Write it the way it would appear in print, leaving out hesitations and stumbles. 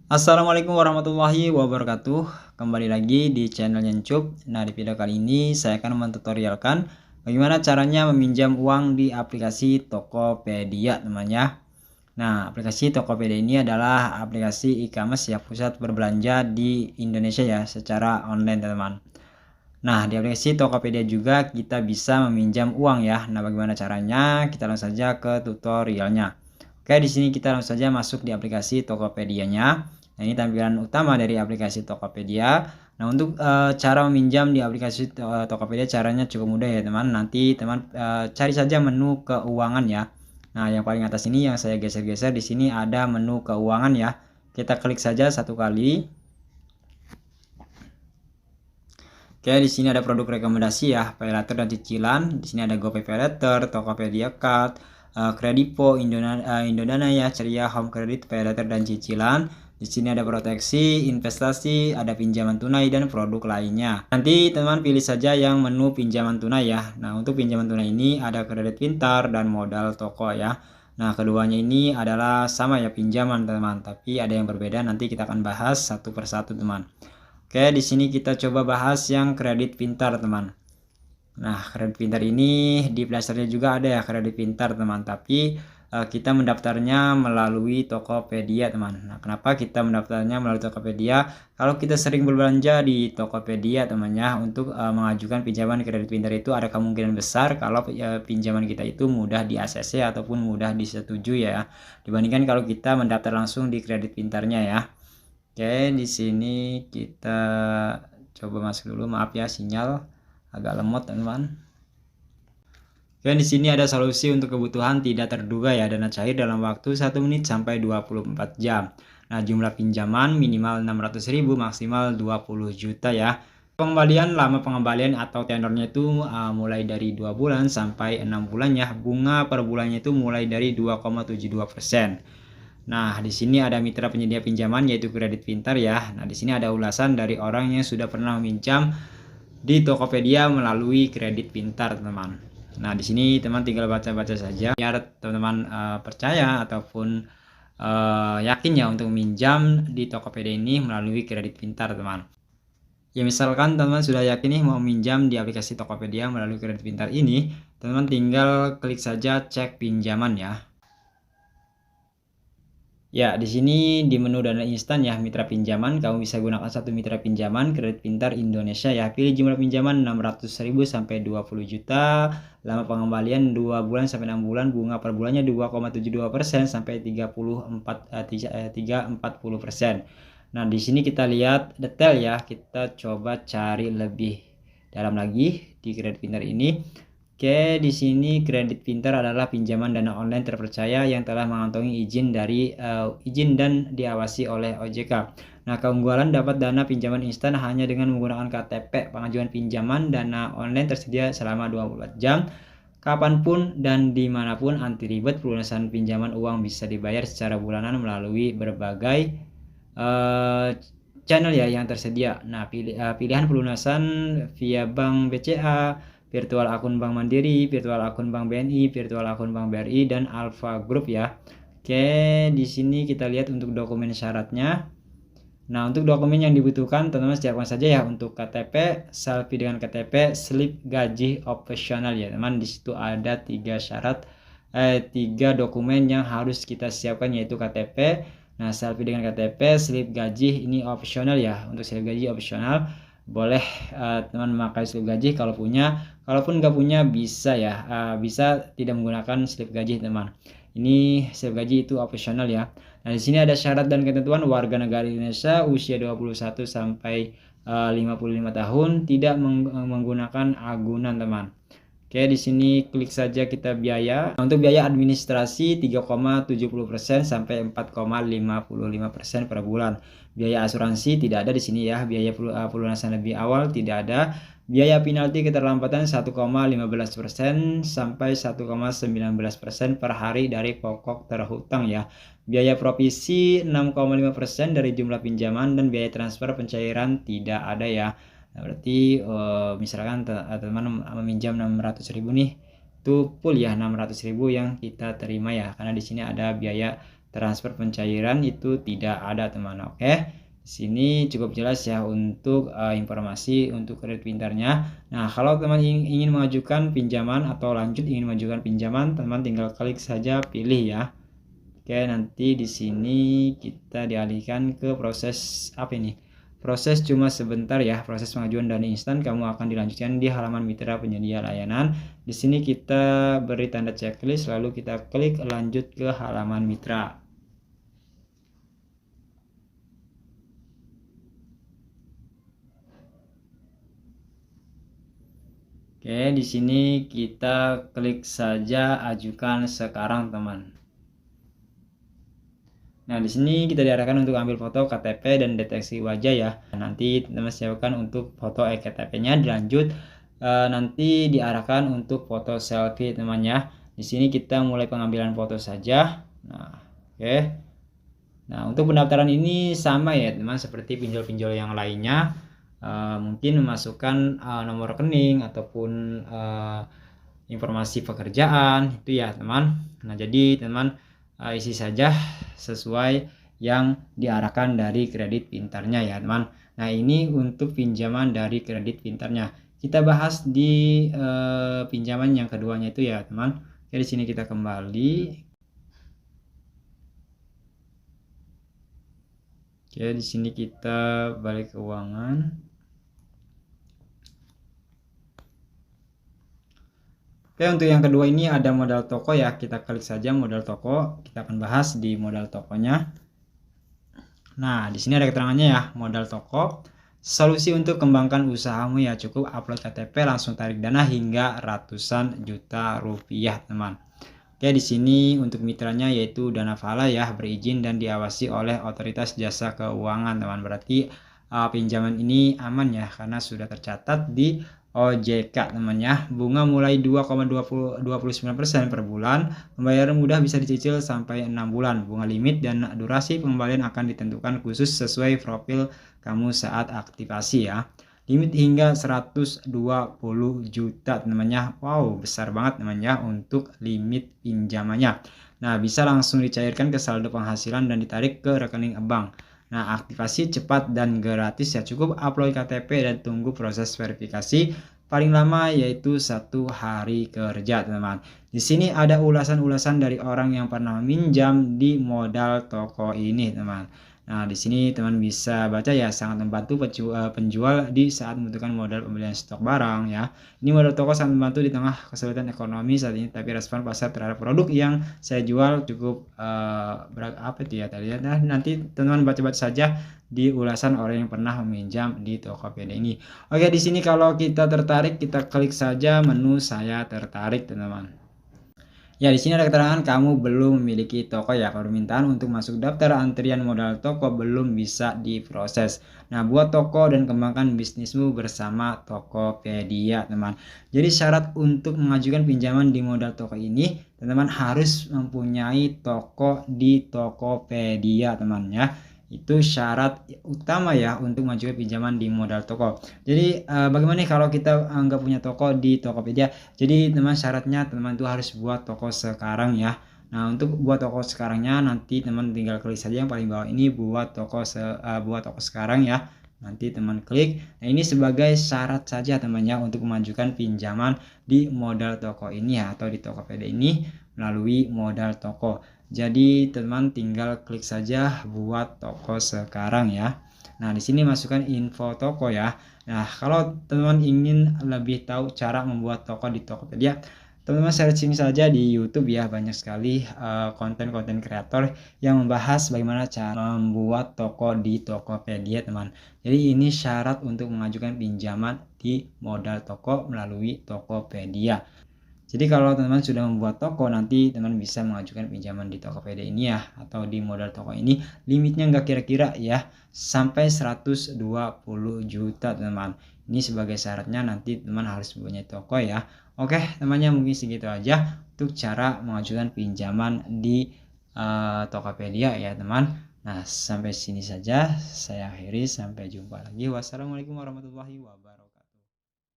Assalamualaikum warahmatullahi wabarakatuh. Kembali lagi di channel Nyencup. Nah, di video kali ini saya akan mentutorialkan bagaimana caranya meminjam uang di aplikasi Tokopedia, teman-teman. Nah, aplikasi Tokopedia ini adalah aplikasi e-commerce yang pusat berbelanja di Indonesia ya, secara online, teman-teman. Nah, di aplikasi Tokopedia juga kita bisa meminjam uang ya. Nah, bagaimana caranya? Kita langsung saja ke tutorialnya. Oke, di sini kita langsung saja masuk di aplikasi Tokopedia-nya. Nah, ini tampilan utama dari aplikasi Tokopedia. Nah, untuk cara meminjam di aplikasi Tokopedia caranya cukup mudah ya, teman. Nanti teman cari saja menu keuangan ya. Nah, yang paling atas ini yang saya geser-geser di sini ada menu keuangan ya. Kita klik saja satu kali. Oke, di sini ada produk rekomendasi ya, paylater dan cicilan. Di sini ada GoPay Paylater, Tokopedia Card, Kredipo, Indodana ya, Ceria, Home Credit, paylater dan cicilan. Di sini ada proteksi, investasi, ada pinjaman tunai dan produk lainnya. Nanti teman pilih saja yang menu pinjaman tunai ya. Nah, untuk pinjaman tunai ini ada kredit pintar dan modal toko ya. Nah, keduanya ini adalah sama ya pinjaman teman, tapi ada yang berbeda. Nanti kita akan bahas satu persatu teman. Oke, di sini kita coba bahas yang kredit pintar, teman. Nah, kredit pintar ini di Play Store-nya juga ada ya kredit pintar, teman. Tapi kita mendaftarnya melalui Tokopedia, teman. Nah, kenapa kita mendaftarnya melalui Tokopedia? Kalau kita sering berbelanja di Tokopedia, temannya, untuk mengajukan pinjaman kredit pintar itu ada kemungkinan besar kalau pinjaman kita itu mudah di ACC ataupun mudah disetujui ya. Dibandingkan kalau kita mendaftar langsung di kredit pintarnya ya. Oke, di sini kita coba masuk dulu. Maaf ya, sinyal agak lemot, teman-teman. Oke, di sini ada solusi untuk kebutuhan tidak terduga ya, dana cair dalam waktu 1 menit sampai 24 jam. Nah, jumlah pinjaman minimal 600.000, maksimal 20 juta ya. Pengembalian, lama pengembalian atau tenornya itu mulai dari 2 bulan sampai 6 bulan ya. Bunga per bulannya itu mulai dari 2,72%. Nah, di sini ada mitra penyedia pinjaman yaitu Kredit Pintar ya. Nah, di sini ada ulasan dari orang yang sudah pernah meminjam di Tokopedia melalui Kredit Pintar, teman. Nah, di sini teman tinggal baca-baca saja biar teman-teman percaya ataupun yakin ya untuk meminjam di Tokopedia ini melalui Kredit Pintar, teman. Ya, misalkan teman-teman sudah yakin nih mau minjam di aplikasi Tokopedia melalui Kredit Pintar ini, teman-teman tinggal klik saja cek pinjaman ya. Ya, di sini di menu dana instan ya, mitra pinjaman, kamu bisa gunakan satu mitra pinjaman Kredit Pintar Indonesia ya. Pilih jumlah pinjaman 600.000 sampai 20 juta, lama pengembalian 2 bulan sampai 6 bulan, bunga per bulannya 2,72% sampai 340%. Nah, di sini kita lihat detail ya. Kita coba cari lebih dalam lagi di Kredit Pintar ini. Oke, di sini Kredit Pintar adalah pinjaman dana online terpercaya yang telah mengantongi izin dan diawasi oleh OJK. Nah, keunggulan dapat dana pinjaman instan hanya dengan menggunakan KTP. Pengajuan pinjaman dana online tersedia selama 24 jam, kapanpun dan dimanapun, anti ribet. Pelunasan pinjaman uang bisa dibayar secara bulanan melalui berbagai channel ya yang tersedia. Nah, pilihan pelunasan via Bank BCA, virtual akun Bank Mandiri, virtual akun Bank BNI, virtual akun Bank BRI, dan Alfa Group ya. Oke, di sini kita lihat untuk dokumen syaratnya. Nah, untuk dokumen yang dibutuhkan teman-teman siapkan saja ya, untuk KTP, selfie dengan KTP, slip gaji opsional ya teman. Di situ ada 3 dokumen yang harus kita siapkan yaitu KTP. Nah, selfie dengan KTP, slip gaji ini opsional ya. Untuk slip gaji opsional, boleh teman memakai slip gaji kalau punya, kalaupun nggak punya bisa ya, bisa tidak menggunakan slip gaji teman. Ini slip gaji itu opsional ya. Nah, di sini ada syarat dan ketentuan warga negara Indonesia usia 21 sampai 55 tahun, tidak menggunakan agunan teman. Oke, di sini klik saja kita biaya. Untuk biaya administrasi 3,70% sampai 4,55% per bulan. Biaya asuransi tidak ada di sini ya. Biaya pelunasan lebih awal tidak ada. Biaya penalti keterlambatan 1,15% sampai 1,19% per hari dari pokok terhutang ya. Biaya provisi 6,5% dari jumlah pinjaman, dan biaya transfer pencairan tidak ada ya. Nah, berarti misalkan teman-teman meminjam 600.000 nih, itu full ya 600.000 yang kita terima ya, karena di sini ada biaya transfer pencairan itu tidak ada teman. Oke, di sini cukup jelas ya untuk informasi untuk kredit pintarnya. Nah, kalau teman ingin mengajukan pinjaman atau lanjut ingin mengajukan pinjaman, teman tinggal klik saja pilih ya. Oke, nanti di sini kita dialihkan ke proses apa ini? Proses cuma sebentar ya, proses pengajuan dana instan kamu akan dilanjutkan di halaman mitra penyedia layanan. Di sini kita beri tanda checklist lalu kita klik lanjut ke halaman mitra. Oke, di sini kita klik saja ajukan sekarang, teman. Nah, di sini kita diarahkan untuk ambil foto KTP dan deteksi wajah ya. Nanti teman siapkan untuk foto eKTP-nya, dilanjut nanti diarahkan untuk foto selfie temannya. Di sini kita mulai pengambilan foto saja. Nah, oke. Nah, untuk pendaftaran ini sama ya, teman, seperti pinjol-pinjol yang lainnya. Mungkin memasukkan nomor rekening ataupun informasi pekerjaan itu ya, teman. Nah, jadi teman isi saja sesuai yang diarahkan dari kredit pintarnya ya, teman. Nah, ini untuk pinjaman dari kredit pintarnya. Kita bahas di pinjaman yang keduanya itu ya, teman. Oke, di sini kita kembali. Oke, di sini kita balik keuangan. Oke, untuk yang kedua ini ada modal toko ya. Kita klik saja modal toko. Kita akan bahas di modal tokonya. Nah, di sini ada keterangannya ya, modal toko. Solusi untuk kembangkan usahamu ya, cukup upload KTP langsung tarik dana hingga ratusan juta rupiah, teman. Oke, di sini untuk mitranya yaitu Danavala ya, berizin dan diawasi oleh Otoritas Jasa Keuangan, teman. Berarti pinjaman ini aman ya karena sudah tercatat di OJK, teman ya. Bunga mulai 2,29% per bulan. Pembayaran mudah bisa dicicil sampai 6 bulan. Bunga limit dan durasi pengembalian akan ditentukan khusus sesuai profil kamu saat aktivasi ya. Limit hingga 120 juta temannya. Wow, besar banget temannya untuk limit pinjamannya. Nah, bisa langsung dicairkan ke saldo penghasilan dan ditarik ke rekening bank. Nah, aktivasi cepat dan gratis ya, cukup upload KTP dan tunggu proses verifikasi paling lama yaitu 1 hari kerja, teman. Di sini ada ulasan-ulasan dari orang yang pernah minjam di modal toko ini, teman. Nah, di sini teman bisa baca ya, sangat membantu penjual di saat membutuhkan modal pembelian stok barang ya. Ini modal toko sangat membantu di tengah kesulitan ekonomi saat ini, tapi respon pasar terhadap produk yang saya jual cukup apa itu ya tadi ya. Nah, nanti teman baca-baca saja di ulasan orang yang pernah meminjam di Tokopedia ini. Oke, di sini kalau kita tertarik, kita klik saja menu saya tertarik, teman-teman. Ya, di sini ada keterangan kamu belum memiliki toko ya. Permintaan untuk masuk daftar antrian modal toko belum bisa diproses. Nah, buat toko dan kembangkan bisnismu bersama Tokopedia, teman. Jadi syarat untuk mengajukan pinjaman di modal toko ini, teman-teman harus mempunyai toko di Tokopedia, teman ya. Itu syarat utama ya untuk mengajukan pinjaman di modal toko. Jadi bagaimana nih kalau kita nggak punya toko di Tokopedia? Jadi teman, syaratnya teman itu harus buat toko sekarang ya. Nah, untuk buat toko sekarangnya nanti teman tinggal klik saja yang paling bawah ini buat toko sekarang ya. Nanti teman klik. Nah, ini sebagai syarat saja teman ya untuk mengajukan pinjaman di modal toko ini ya, atau di Tokopedia ini melalui modal toko. Jadi teman tinggal klik saja buat toko sekarang ya. Nah, di sini masukkan info toko ya. Nah, kalau teman ingin lebih tahu cara membuat toko di Tokopedia, teman-teman searching saja di YouTube ya, banyak sekali konten-konten kreator yang membahas bagaimana cara membuat toko di Tokopedia, teman. Jadi ini syarat untuk mengajukan pinjaman di modal toko melalui Tokopedia. Jadi kalau teman-teman sudah membuat toko, nanti teman bisa mengajukan pinjaman di Tokopedia ini ya, atau di modal toko ini. Limitnya nggak kira-kira ya, sampai 120 juta teman. Ini sebagai syaratnya nanti teman harus punya toko ya. Oke, temannya mungkin segitu aja untuk cara mengajukan pinjaman di Tokopedia ya, teman. Nah, sampai sini saja saya akhiri, sampai jumpa lagi. Wassalamualaikum warahmatullahi wabarakatuh.